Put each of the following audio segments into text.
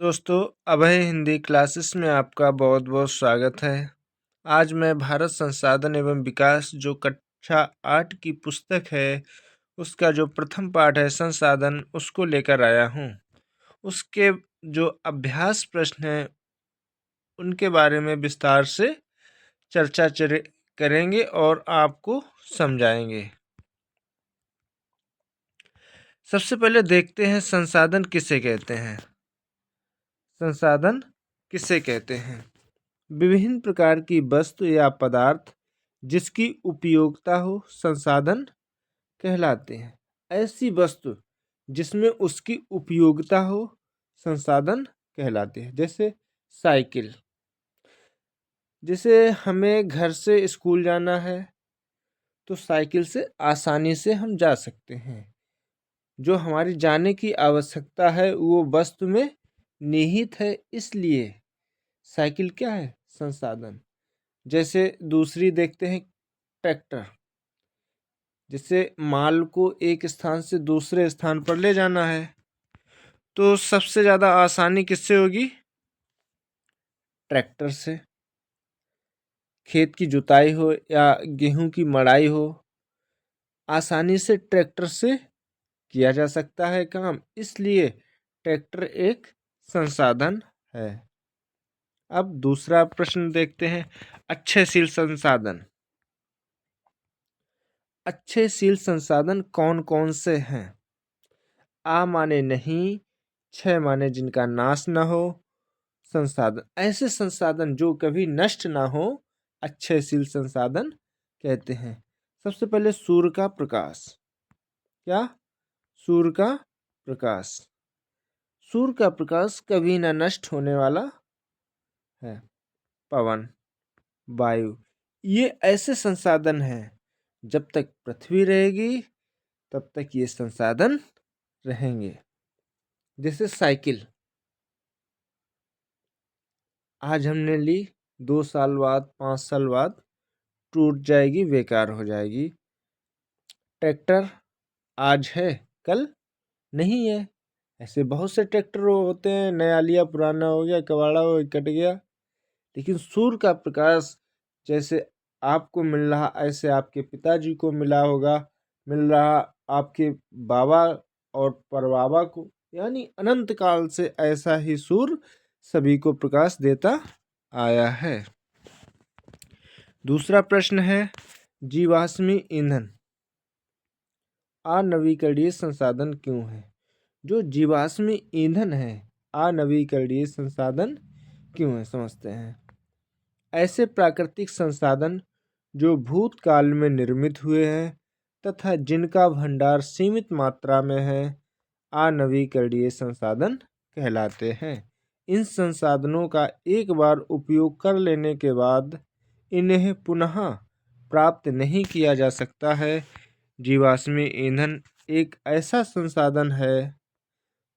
दोस्तों, अभय हिंदी क्लासेस में आपका बहुत बहुत स्वागत है। आज मैं भारत संसाधन एवं विकास जो कक्षा 8 की पुस्तक है उसका जो प्रथम पाठ है संसाधन, उसको लेकर आया हूँ। उसके जो अभ्यास प्रश्न हैं उनके बारे में विस्तार से चर्चा करेंगे और आपको समझाएंगे। सबसे पहले देखते हैं संसाधन किसे कहते हैं। संसाधन किसे कहते हैं? विभिन्न प्रकार की वस्तु या पदार्थ जिसकी उपयोगिता हो संसाधन कहलाते हैं। ऐसी वस्तु जिसमें उसकी उपयोगिता हो संसाधन कहलाते हैं। जैसे साइकिल, जैसे हमें घर से स्कूल जाना है तो साइकिल से आसानी से हम जा सकते हैं। जो हमारी जाने की आवश्यकता है वो वस्तु में निहित है, इसलिए साइकिल क्या है? संसाधन। जैसे दूसरी देखते हैं ट्रैक्टर, जिससे माल को एक स्थान से दूसरे स्थान पर ले जाना है तो सबसे ज़्यादा आसानी किससे होगी? ट्रैक्टर से। खेत की जुताई हो या गेहूं की मड़ाई हो, आसानी से ट्रैक्टर से किया जा सकता है काम, इसलिए ट्रैक्टर एक संसाधन है। अब दूसरा प्रश्न देखते हैं, अच्छेशील संसाधन। अच्छेशील संसाधन कौन कौन से हैं? आ माने नहीं, छह माने जिनका नाश न हो। संसाधन, ऐसे संसाधन जो कभी नष्ट ना हो, अच्छेशील संसाधन कहते हैं। सबसे पहले सूर्य का प्रकाश। क्या? सूर्य का प्रकाश। सूर्य का प्रकाश कभी ना नष्ट होने वाला है। पवन, वायु, ये ऐसे संसाधन हैं जब तक पृथ्वी रहेगी तब तक ये संसाधन रहेंगे। जैसे साइकिल आज हमने ली, 2 साल बाद 5 साल बाद टूट जाएगी, बेकार हो जाएगी। ट्रैक्टर आज है कल नहीं है। ऐसे बहुत से ट्रैक्टर होते हैं, नया लिया पुराना हो गया, कबाड़ा हो कट गया। लेकिन सूर्य का प्रकाश जैसे आपको मिल रहा ऐसे आपके पिताजी को मिला होगा, मिल रहा आपके बाबा और परबाबा को, यानी अनंत काल से ऐसा ही सूर्य सभी को प्रकाश देता आया है। दूसरा प्रश्न है, जीवाश्मी ईंधन अनवीकरणीय संसाधन क्यों है? जो जीवाश्मी ईंधन है अनवीकरणीय संसाधन क्यों है, समझते हैं। ऐसे प्राकृतिक संसाधन जो भूतकाल में निर्मित हुए हैं तथा जिनका भंडार सीमित मात्रा में है, अनवीकरणीय संसाधन कहलाते हैं। इन संसाधनों का एक बार उपयोग कर लेने के बाद इन्हें पुनः प्राप्त नहीं किया जा सकता है। जीवाश्मी ईंधन एक ऐसा संसाधन है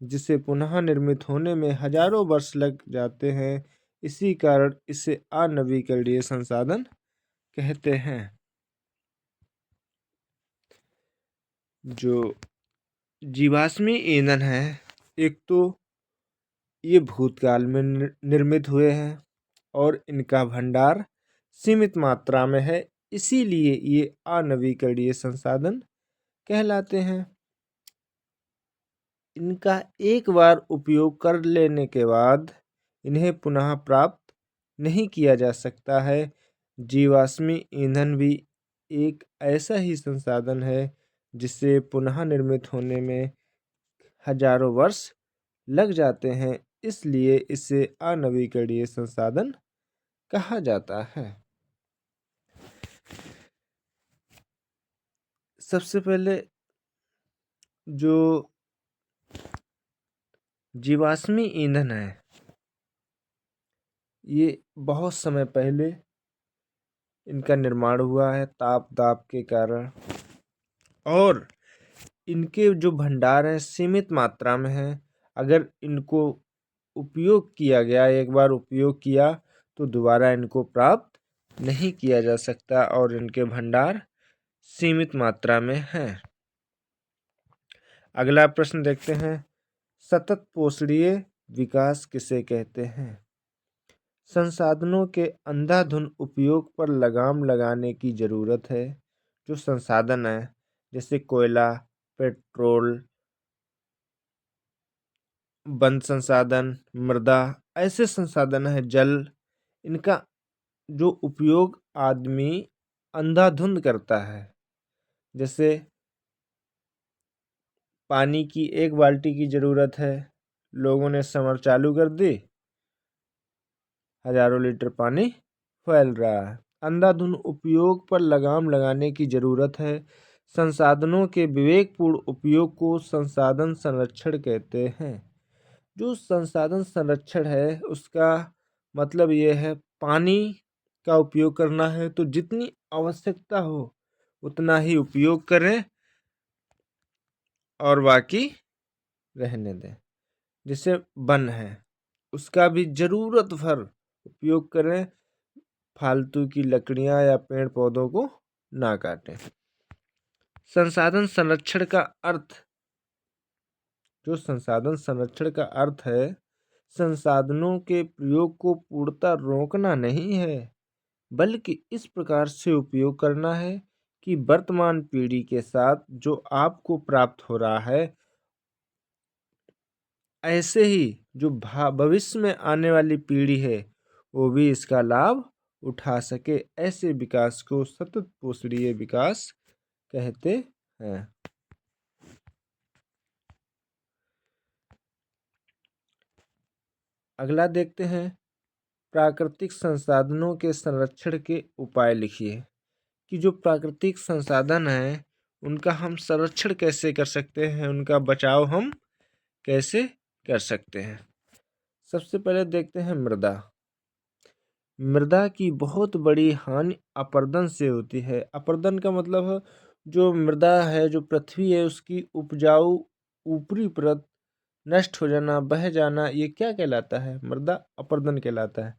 जिसे पुनः निर्मित होने में हजारों वर्ष लग जाते हैं, इसी कारण इसे अनवीकरणीय संसाधन कहते हैं। जो जीवाश्मी ईंधन है, एक तो ये भूतकाल में निर्मित हुए हैं और इनका भंडार सीमित मात्रा में है, इसीलिए ये अनवीकरणीय संसाधन कहलाते हैं। इनका एक बार उपयोग कर लेने के बाद इन्हें पुनः प्राप्त नहीं किया जा सकता है। जीवाश्मी ईंधन भी एक ऐसा ही संसाधन है जिसे पुनः निर्मित होने में हजारों वर्ष लग जाते हैं, इसलिए इसे अनवीकरणीय संसाधन कहा जाता है। सबसे पहले जो जीवाश्मी ईंधन है, ये बहुत समय पहले इनका निर्माण हुआ है ताप दाप के कारण, और इनके जो भंडार हैं सीमित मात्रा में हैं। अगर इनको उपयोग किया गया, एक बार उपयोग किया तो दोबारा इनको प्राप्त नहीं किया जा सकता और इनके भंडार सीमित मात्रा में हैं। अगला प्रश्न देखते हैं, सतत पोषणीय विकास किसे कहते हैं? संसाधनों के अंधाधुंध उपयोग पर लगाम लगाने की जरूरत है। जो संसाधन है जैसे कोयला, पेट्रोल, वन संसाधन, मृदा, ऐसे संसाधन है, जल, इनका जो उपयोग आदमी अंधाधुंध करता है। जैसे पानी की एक बाल्टी की जरूरत है, लोगों ने समर चालू कर दी, हजारों लीटर पानी फैल रहा है। अंधाधुंध उपयोग पर लगाम लगाने की जरूरत है। संसाधनों के विवेकपूर्ण उपयोग को संसाधन संरक्षण कहते हैं। जो संसाधन संरक्षण है उसका मतलब यह है पानी का उपयोग करना है तो जितनी आवश्यकता हो उतना ही उपयोग करें और बाकी रहने दें। जैसे वन है उसका भी जरूरत भर उपयोग करें, फालतू की लकड़ियां या पेड़ पौधों को ना काटें। संसाधन संरक्षण का अर्थ, जो संसाधन संरक्षण का अर्थ है, संसाधनों के प्रयोग को पूर्णतः रोकना नहीं है, बल्कि इस प्रकार से उपयोग करना है कि वर्तमान पीढ़ी के साथ जो आपको प्राप्त हो रहा है, ऐसे ही जो भविष्य में आने वाली पीढ़ी है वो भी इसका लाभ उठा सके। ऐसे विकास को सतत पोषणीय विकास कहते हैं। अगला देखते हैं, प्राकृतिक संसाधनों के संरक्षण के उपाय लिखिए। कि जो प्राकृतिक संसाधन हैं उनका हम संरक्षण कैसे कर सकते हैं, उनका बचाव हम कैसे कर सकते हैं। सबसे पहले देखते हैं मृदा। मृदा की बहुत बड़ी हानि अपरदन से होती है। अपरदन का मतलब है जो मृदा है, जो पृथ्वी है, उसकी उपजाऊ ऊपरी परत नष्ट हो जाना, बह जाना, ये क्या कहलाता है? मृदा अपरदन कहलाता है।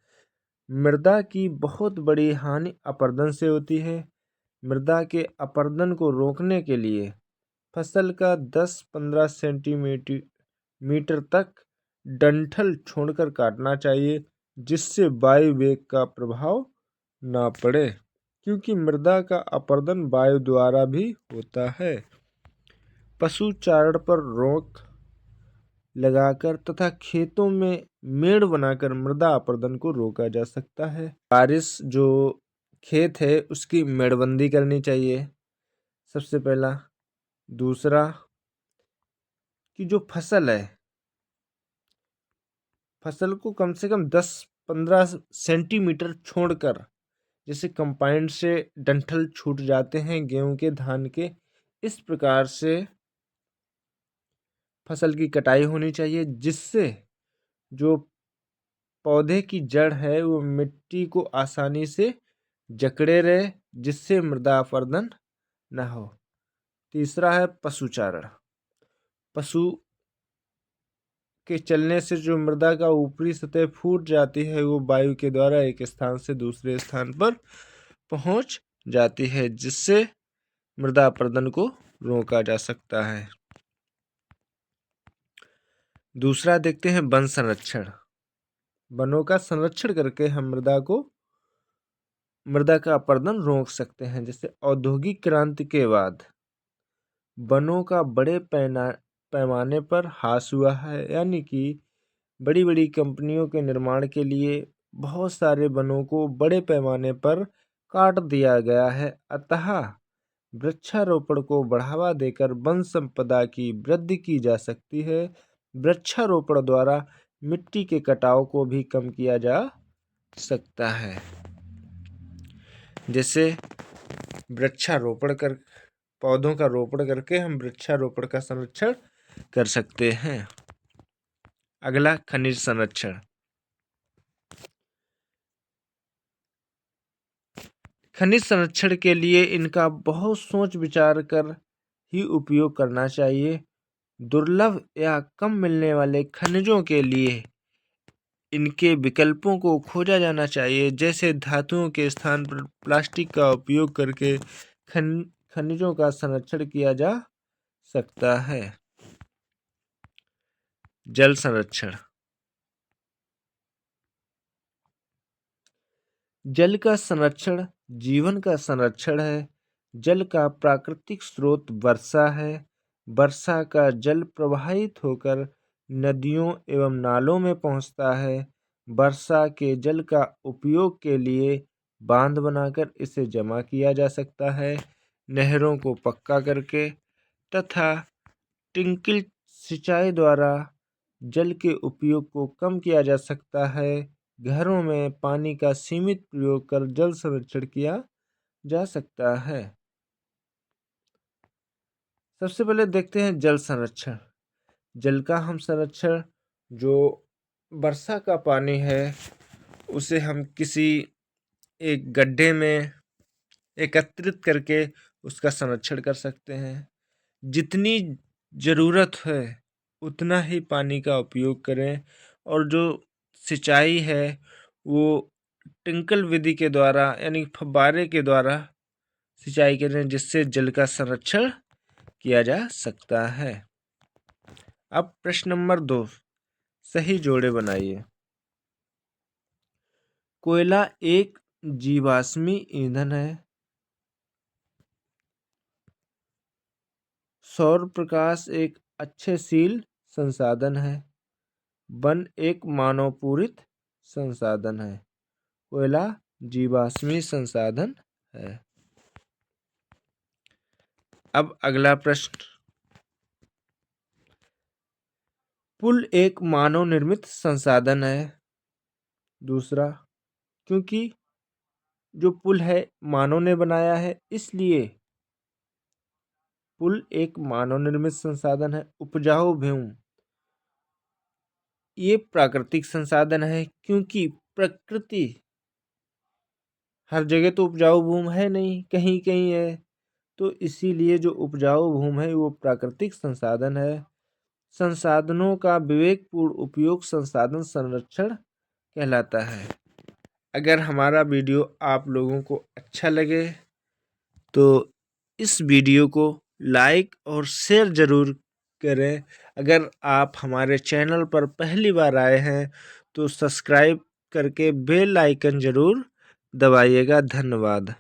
मृदा की बहुत बड़ी हानि अपरदन से होती है। मृदा के अपरदन को रोकने के लिए फसल का 10-15 सेंटीमीटर तक डंठल छोड़कर काटना चाहिए, जिससे वायु वेग का प्रभाव ना पड़े, क्योंकि मृदा का अपरदन वायु द्वारा भी होता है। पशु चारण पर रोक लगाकर तथा खेतों में मेड़ बनाकर मृदा अपरदन को रोका जा सकता है। बारिश जो खेत है उसकी मेड़बंदी करनी चाहिए सबसे पहला। दूसरा कि जो फसल है, फसल को कम से कम 10-15 सेंटीमीटर छोड़कर, जैसे कंपाइंड से डंठल छूट जाते हैं गेहूं के, धान के, इस प्रकार से फसल की कटाई होनी चाहिए, जिससे जो पौधे की जड़ है वो मिट्टी को आसानी से जकड़े रहे, जिससे मृदा अपरदन न हो। तीसरा है पशुचारण। पशु के चलने से जो मृदा का ऊपरी सतह फूट जाती है वो वायु के द्वारा एक स्थान से दूसरे स्थान पर पहुंच जाती है, जिससे मृदा अपरदन को रोका जा सकता है। दूसरा देखते हैं वन संरक्षण। वनों का संरक्षण करके हम मृदा का अपरदन रोक सकते हैं। जैसे औद्योगिक क्रांति के बाद वनों का बड़े पैमाने पर ह्रास हुआ है, यानी कि बड़ी बड़ी कंपनियों के निर्माण के लिए बहुत सारे वनों को बड़े पैमाने पर काट दिया गया है। अतः वृक्षारोपण को बढ़ावा देकर वन संपदा की वृद्धि की जा सकती है। वृक्षारोपण द्वारा मिट्टी के कटाव को भी कम किया जा सकता है। जैसे वृक्षारोपण कर पौधों का रोपण करके हम वृक्षारोपण का संरक्षण कर सकते हैं। अगला खनिज संरक्षण। खनिज संरक्षण के लिए इनका बहुत सोच विचार कर ही उपयोग करना चाहिए। दुर्लभ या कम मिलने वाले खनिजों के लिए इनके विकल्पों को खोजा जाना चाहिए। जैसे धातुओं के स्थान पर प्लास्टिक का उपयोग करके खनिजों का संरक्षण किया जा सकता है। जल संरक्षण। जल का संरक्षण जीवन का संरक्षण है। जल का प्राकृतिक स्रोत वर्षा है। वर्षा का जल प्रवाहित होकर नदियों एवं नालों में पहुंचता है। वर्षा के जल का उपयोग के लिए बांध बनाकर इसे जमा किया जा सकता है, नहरों को पक्का करके, तथा टिंकिल सिंचाई द्वारा जल के उपयोग को कम किया जा सकता है। घरों में पानी का सीमित प्रयोग कर जल संरक्षण किया जा सकता है। सबसे पहले देखते हैं जल संरक्षण। जल का हम संरक्षण, जो वर्षा का पानी है उसे हम किसी एक गड्ढे में एकत्रित करके उसका संरक्षण कर सकते हैं। जितनी ज़रूरत है उतना ही पानी का उपयोग करें, और जो सिंचाई है वो टिंकल विधि के द्वारा यानी फव्वारे के द्वारा सिंचाई करें, जिससे जल का संरक्षण किया जा सकता है। अब प्रश्न नंबर 2, सही जोड़े बनाइए। कोयला एक जीवाश्मी ईंधन है। सौर प्रकाश एक अक्षयशील संसाधन है। वन एक मानवपूरित संसाधन है। कोयला जीवाश्मी संसाधन है। अब अगला प्रश्न, पुल एक मानव निर्मित संसाधन है। दूसरा, क्योंकि जो पुल है मानव ने बनाया है, इसलिए पुल एक मानव निर्मित संसाधन है। उपजाऊ भूमि ये प्राकृतिक संसाधन है, क्योंकि प्रकृति हर जगह तो उपजाऊ भूमि है नहीं, कहीं कहीं है, तो इसीलिए जो उपजाऊ भूमि है वो प्राकृतिक संसाधन है। संसाधनों का विवेकपूर्ण उपयोग संसाधन संरक्षण कहलाता है। अगर हमारा वीडियो आप लोगों को अच्छा लगे तो इस वीडियो को लाइक और शेयर ज़रूर करें। अगर आप हमारे चैनल पर पहली बार आए हैं तो सब्सक्राइब करके बेल आइकन ज़रूर दबाइएगा। धन्यवाद।